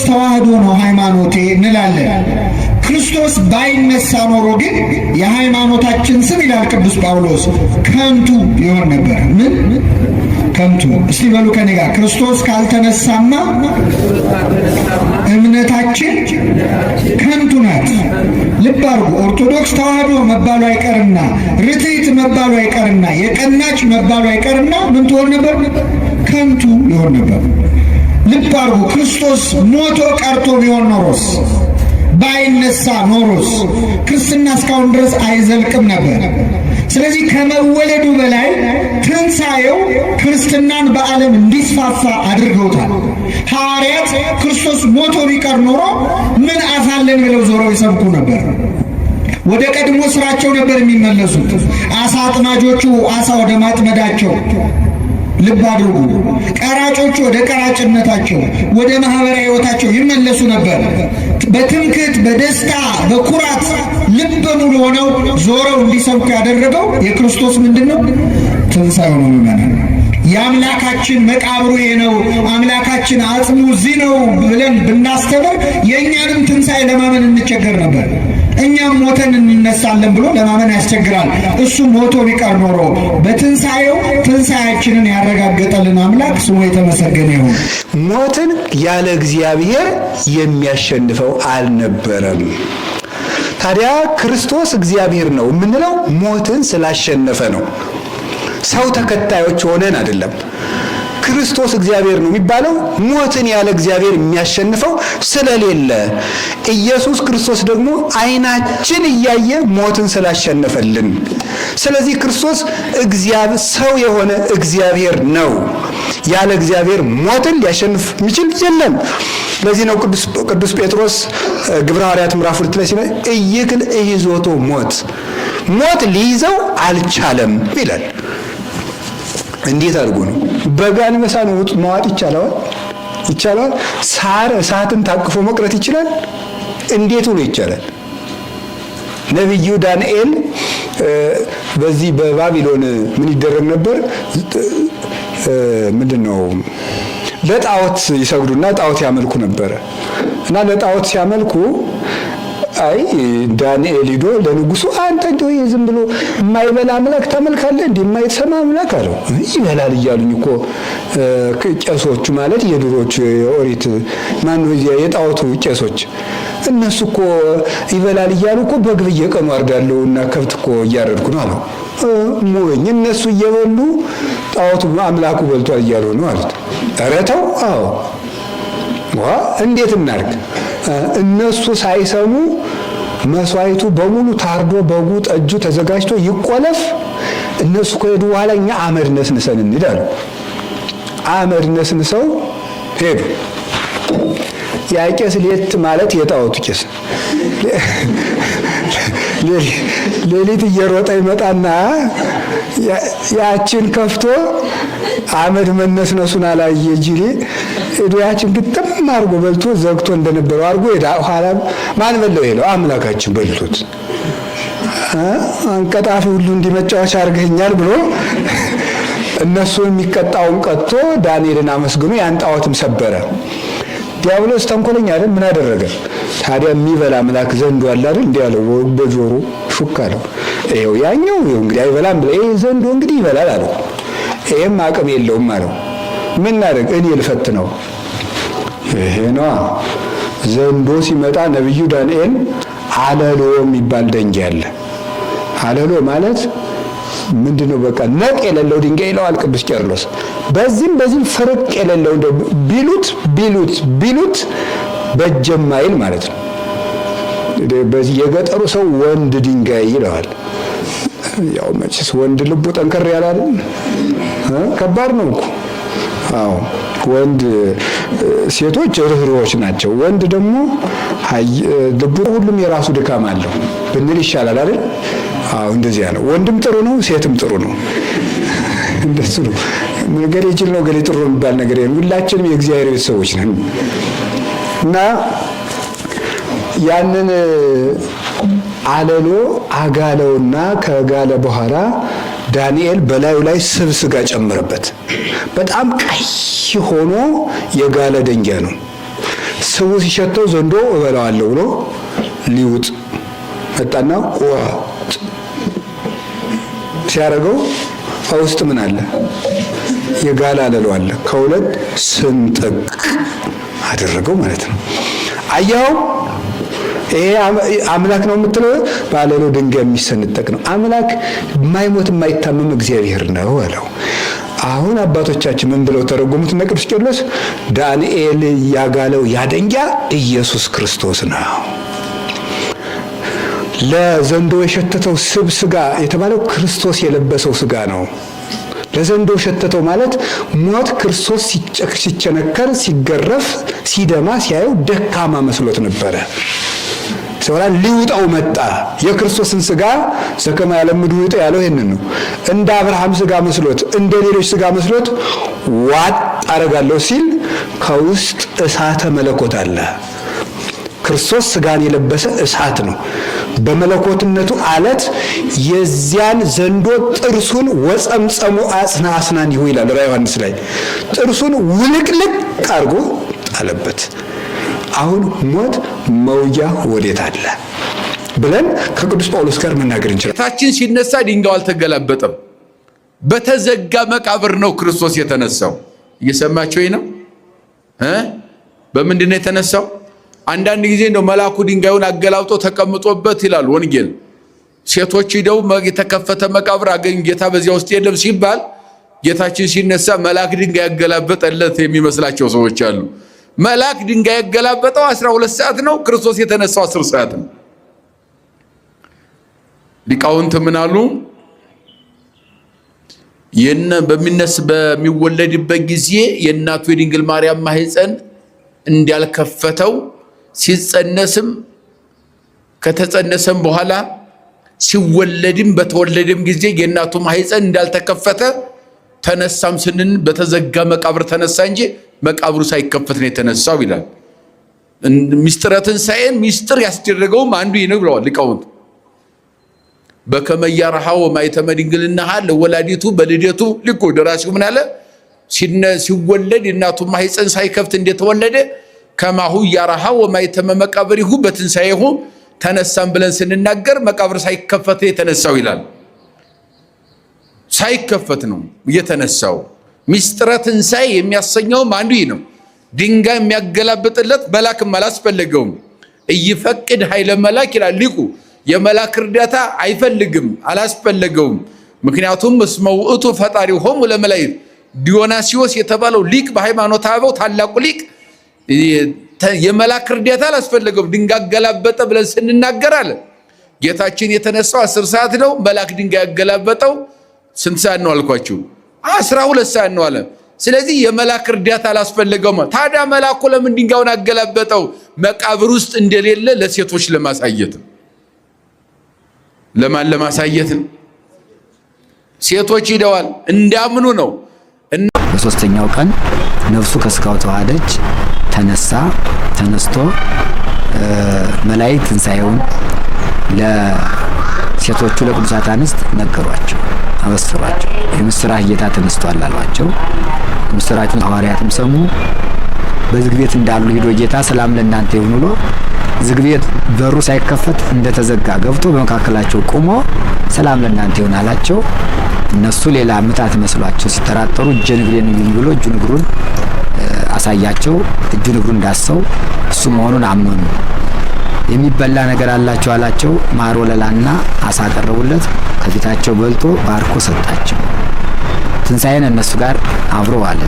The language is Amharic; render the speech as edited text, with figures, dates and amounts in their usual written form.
ተዋህዶ ነው ሃይማኖቴ እንላለን። ክርስቶስ ባይነሳ ኖሮ ግን የሃይማኖታችን ስም ይላል ቅዱስ ጳውሎስ ከንቱ ይሆን ነበር። ምን ከንቱ? እስቲ በሉ ከኔ ጋር ክርስቶስ ካልተነሳማ እምነታችን ከንቱ ናት። ልብ አድርጉ። ኦርቶዶክስ ተዋህዶ መባሉ አይቀርና ርትዕት መባሉ አይቀርና የቀናች መባሉ አይቀርና ምን ትሆን ነበር? ከንቱ ይሆን ነበር። ልብ አድርጉ። ክርስቶስ ሞቶ ቀርቶ ቢሆን ኖሮስ ባይነሳ ኖሮስ ክርስትና እስካሁን ድረስ አይዘልቅም ነበር። ስለዚህ ከመወለዱ በላይ ትንሣኤው ክርስትናን በዓለም እንዲስፋፋ አድርገውታል። ሐዋርያት ክርስቶስ ሞቶ ቢቀር ኖሮ ምን አሳለን ብለው ዞረው ይሰብኩ ነበር። ወደ ቀድሞ ስራቸው ነበር የሚመለሱት። አሳ አጥማጆቹ አሳ ወደ ማጥመዳቸው፣ ልብ አድርጉ። ቀራጮቹ ወደ ቀራጭነታቸው፣ ወደ ማህበራዊ ሕይወታቸው ይመለሱ ነበር። በትምክህት በደስታ በኩራት ልብ ሙሉ ሆነው ዞረው እንዲሰብኩ ያደረገው የክርስቶስ ምንድነው? ትንሣኤው ነው። ምናምን የአምላካችን መቃብሩ ይሄ ነው፣ አምላካችን አጽሙ እዚህ ነው ብለን ብናስተምር የእኛንም ትንሣኤ ለማመን እንቸገር ነበር። እኛም ሞተን እንነሳለን ብሎ ለማመን ያስቸግራል። እሱ ሞቶ ቢቀር ኖሮ በትንሣኤው ትንሣኤያችንን ያረጋገጠልን አምላክ ስሙ የተመሰገነ ይሁን። ሞትን ያለ እግዚአብሔር የሚያሸንፈው አልነበረም። ታዲያ ክርስቶስ እግዚአብሔር ነው የምንለው ሞትን ስላሸነፈ ነው። ሰው ተከታዮች ሆነን አይደለም። ክርስቶስ እግዚአብሔር ነው የሚባለው ሞትን ያለ እግዚአብሔር የሚያሸንፈው ስለሌለ፣ ኢየሱስ ክርስቶስ ደግሞ ዓይናችን እያየ ሞትን ስላሸነፈልን፣ ስለዚህ ክርስቶስ እግዚአብሔር ሰው የሆነ እግዚአብሔር ነው። ያለ እግዚአብሔር ሞትን ሊያሸንፍ የሚችል የለም። ለዚህ ነው ቅዱስ ጴጥሮስ ግብረ ሐዋርያት ምዕራፍ 2 ላይ ሲናገር ኢይክል ኢይዞቶ ሞት ሊይዘው አልቻለም ይላል። እንዴት አድርጎ ነው? በጋን መሳን መዋጥ ይቻላል? ይቻላል? ሳር እሳትን ታቅፎ መቅረት ይችላል? እንዴት ሆኖ ይቻላል? ነብዩ ዳንኤል በዚህ በባቢሎን ምን ይደረግ ነበር? ምንድነው? ለጣዖት ይሰግዱና ጣዖት ያመልኩ ነበር። እና ለጣዖት ሲያመልኩ አይ ዳንኤል ሄዶ ለንጉሱ አንተ እንደው ዝም ብሎ የማይበላ አምላክ ታመልካለህ እንዴ? የማይሰማ አምላክ አለው። ይበላል እያሉኝ እኮ ቄሶቹ ማለት የድሮቹ የኦሪት ማነው የጣዖቱ ቄሶች እነሱ እኮ ይበላል እያሉ እኮ በግ በየቀኑ አርዳለሁና ከብት እኮ እያረድኩ ነው አለው። ሞኝ እነሱ እየበሉ ጣዖቱ አምላኩ በልቷል እያሉ ነው አሉት። ኧረ ተው። አዎ እንዴት እናርግ? እነሱ ሳይሰሙ መስዋዕቱ በሙሉ ታርዶ በጉ ጠጁ ተዘጋጅቶ ይቆለፍ። እነሱ ከሄዱ በኋላ እኛ አመድ ነስንሰን እንሄዳለን። አመድ ነስንሰው ሄዱ። ያ ቄስ ሌት ማለት የጣዖቱ ቄስ ሌሊት እየሮጠ ይመጣና ያችን ከፍቶ አመድ መነስነሱን አላየ ጅሌ ያችን ግጥም አድርጎ በልቶ ዘግቶ እንደነበረው አድርጎ ሄዳ ኋላ ማን በለው ይለው አምላካችን በልቶት አንቀጣፊ ሁሉ እንዲመጫወቻ አድርገኛል ብሎ እነሱ የሚቀጣውን ቀጥቶ ዳንኤልን አመስግኖ ያን ጣዖትም ሰበረ። ዲያብሎስ ተንኮለኛ አይደል? ምን አደረገ ታዲያ? የሚበላ አምላክ ዘንዶ አለ አይደል? እንዲህ ያለው በጆሮ ሹክ አለው። ይኸው ያኛው እንግዲህ አይበላም ብለ ይሄ ዘንዶ እንግዲህ ይበላል አለው። ይሄም አቅም የለውም አለው። ምን እናደርግ? እኔ ልፈትነው። ይሄ ነው ዘንዶ ሲመጣ ነብዩ ዳንኤል አለሎ የሚባል ደንጊያ አለ። አለሎ ማለት ምንድነው? በቃ ነቅ የሌለው ድንጋይ ይለዋል ቅዱስ ቄርሎስ። በዚህም ፍርቅ የሌለው እንደው ቢሉት በጀማይል ማለት ነው። በዚህ የገጠሩ ሰው ወንድ ድንጋይ ይለዋል። ያው መቼስ ወንድ ልቡ ጠንከር ያላል ከባድ ነው እኮ። አዎ ወንድ ሴቶች ርህሮች ናቸው። ወንድ ደግሞ ልቡ ሁሉም የራሱ ድካም አለው ብንል ይሻላል አይደል? አዎ እንደዚያ ነው። ወንድም ጥሩ ነው፣ ሴትም ጥሩ ነው። እንደሱ ነው። ነገር ይችል ነው ገሌ ጥሩ የሚባል ነገር የለም። ሁላችንም የእግዚአብሔር ቤተሰቦች ነን እና ያንን አለሎ አጋለውና ከጋለ በኋላ ዳንኤል በላዩ ላይ ስብ ስጋ ጨመረበት። በጣም ቀይ ሆኖ የጋለ ደንጊያ ነው። ስቡ ሲሸተው ዘንዶ እበላዋለሁ ብሎ ሊውጥ መጣና ሲያደርገው ውስጥ ምን አለ? የጋለ አለሉ አለ። ከሁለት ስንጥቅ አደረገው ማለት ነው። አያው ይሄ አምላክ ነው የምትለው ባለሉ ድንጋይ የሚሰንጠቅ ነው። አምላክ የማይሞት የማይታመም እግዚአብሔር ነው አለው። አሁን አባቶቻችን ምን ብለው ተረጎሙት? እና ቅዱስ ቄርሎስ ዳንኤል ያጋለው ያደንጊያ ኢየሱስ ክርስቶስ ነው። ለዘንዶ የሸተተው ስብ ስጋ የተባለው ክርስቶስ የለበሰው ስጋ ነው። ለዘንዶ ሸተተው ማለት ሞት ክርስቶስ ሲቸነከር፣ ሲገረፍ፣ ሲደማ ሲያየው ደካማ መስሎት ነበረ። ሰውራን ሊውጣው መጣ። የክርስቶስን ስጋ ዘከማ ያለምዱ ውጣ ያለው ይሄንን ነው። እንደ አብርሃም ስጋ መስሎት፣ እንደ ሌሎች ስጋ መስሎት ዋጥ አረጋለሁ ሲል ከውስጥ እሳተ መለኮት አለ። ክርስቶስ ስጋን የለበሰ እሳት ነው። በመለኮትነቱ አለት የዚያን ዘንዶ ጥርሱን ወጸምጸሙ አጽና አስናን ይሁ ይላል ራዕየ ዮሐንስ ላይ ጥርሱን ውልቅልቅ አርጎ ጣለበት። አሁን ሞት መውያ ወዴት አለ ብለን ከቅዱስ ጳውሎስ ጋር መናገር እንችላለን። ጌታችን ሲነሳ ድንጋዩ አልተገላበጠም። በተዘጋ መቃብር ነው ክርስቶስ የተነሳው። እየሰማችሁኝ ነው? በምንድን ነው የተነሳው? አንዳንድ ጊዜ እንደው መልአኩ ድንጋዩን አገላብጦ ተቀምጦበት ይላል ወንጌል። ሴቶች ሄደው የተከፈተ መቃብር አገኙ፣ ጌታ በዚያ ውስጥ የለም ሲባል ጌታችን ሲነሳ መልአክ ድንጋይ ያገላበጠለት የሚመስላቸው ሰዎች አሉ። መልአክ ድንጋይ ያገላበጠው 12 ሰዓት ነው። ክርስቶስ የተነሳው 10 ሰዓት ነው። ሊቃውንት ምን አሉ? በሚወለድበት ጊዜ የእናቱ የድንግል ማርያም ማህፀን እንዳልከፈተው ሲጸነስም ከተጸነሰም በኋላ ሲወለድም በተወለደም ጊዜ የእናቱ ማህፀን እንዳልተከፈተ ተነሳም ስንን በተዘጋ መቃብር ተነሳ እንጂ መቃብሩ ሳይከፈት ነው የተነሳው ይላል። ሚስጥረ ትንሣኤን ሚስጥር ያስደረገውም አንዱ ይህ ነው ብለዋል ሊቃውንት። በከመ ያርሃው ማኅተመ ድንግልናሃ ለወላዲቱ በልደቱ ልኮ ደራሲው ምን አለ? ሲወለድ የእናቱ ማህፀን ሳይከፍት እንደተወለደ ከማሁ ያርሃው ማኅተመ መቃብሪሁ በትንሣኤሁ ተነሳም ብለን ስንናገር መቃብር ሳይከፈት የተነሳው ይላል። ሳይከፈት ነው የተነሳው። ሚስጥረ ትንሣኤ የሚያሰኘውም አንዱ ይህ ነው። ድንጋይ የሚያገላብጥለት መልአክም አላስፈለገውም። እይፈቅድ ኃይለ መልአክ ይላል ሊቁ። የመልአክ እርዳታ አይፈልግም፣ አላስፈለገውም። ምክንያቱም እስመ ውእቱ ፈጣሪሆሙ ለመላእክት ዲዮናስዮስ የተባለው ሊቅ በሃይማኖተ አበው ታላቁ ሊቅ የመልአክ እርዳታ አላስፈለገውም። ድንጋይ አገላበጠ ብለን ስንናገር አለ ጌታችን የተነሳው 10 ሰዓት ነው። መልአክ ድንጋይ ያገላበጠው ስንት ሰዓት ነው አልኳችሁ? 12 ሰዓት ነው አለ። ስለዚህ የመልአክ እርዳታ አላስፈለገውም። ታዲያ መልአኩ ለምን ድንጋዩን አገላበጠው? መቃብር ውስጥ እንደሌለ ለሴቶች ለማሳየት። ለማን ለማሳየት? ሴቶች ሂደዋል እንዳምኑ ነው። እና በሶስተኛው ቀን ነፍሱ ከስጋው ተዋሃደች፣ ተነስቶ መላእክት ትንሣኤውን ለሴቶቹ ለቅዱሳት አንስት ነገሯቸው፣ አበሰሯቸው። የምስራች ጌታ ተነስቷል አሏቸው። ምስራቹን ሐዋርያትም ሰሙ። በዝግ ቤት እንዳሉ ሄዶ ጌታ ሰላም ለእናንተ ይሁን ብሎ ዝግ ቤት በሩ ሳይከፈት እንደተዘጋ ገብቶ በመካከላቸው ቆሞ ሰላም ለእናንተ ይሁን አላቸው። እነሱ ሌላ ምታት መስሏቸው ሲጠራጠሩ እጄን እግሬን ይሁን ብሎ እጁን እግሩን አሳያቸው። እጁን እግሩን ዳሰው እሱ መሆኑን አመኑ። የሚበላ ነገር አላቸው አላቸው። ማር ወለላና አሳ አቀረቡለት። ከፊታቸው በልቶ ባርኮ ሰጣቸው። ትንሣኤን እነሱ ጋር አብሮ ዋለ።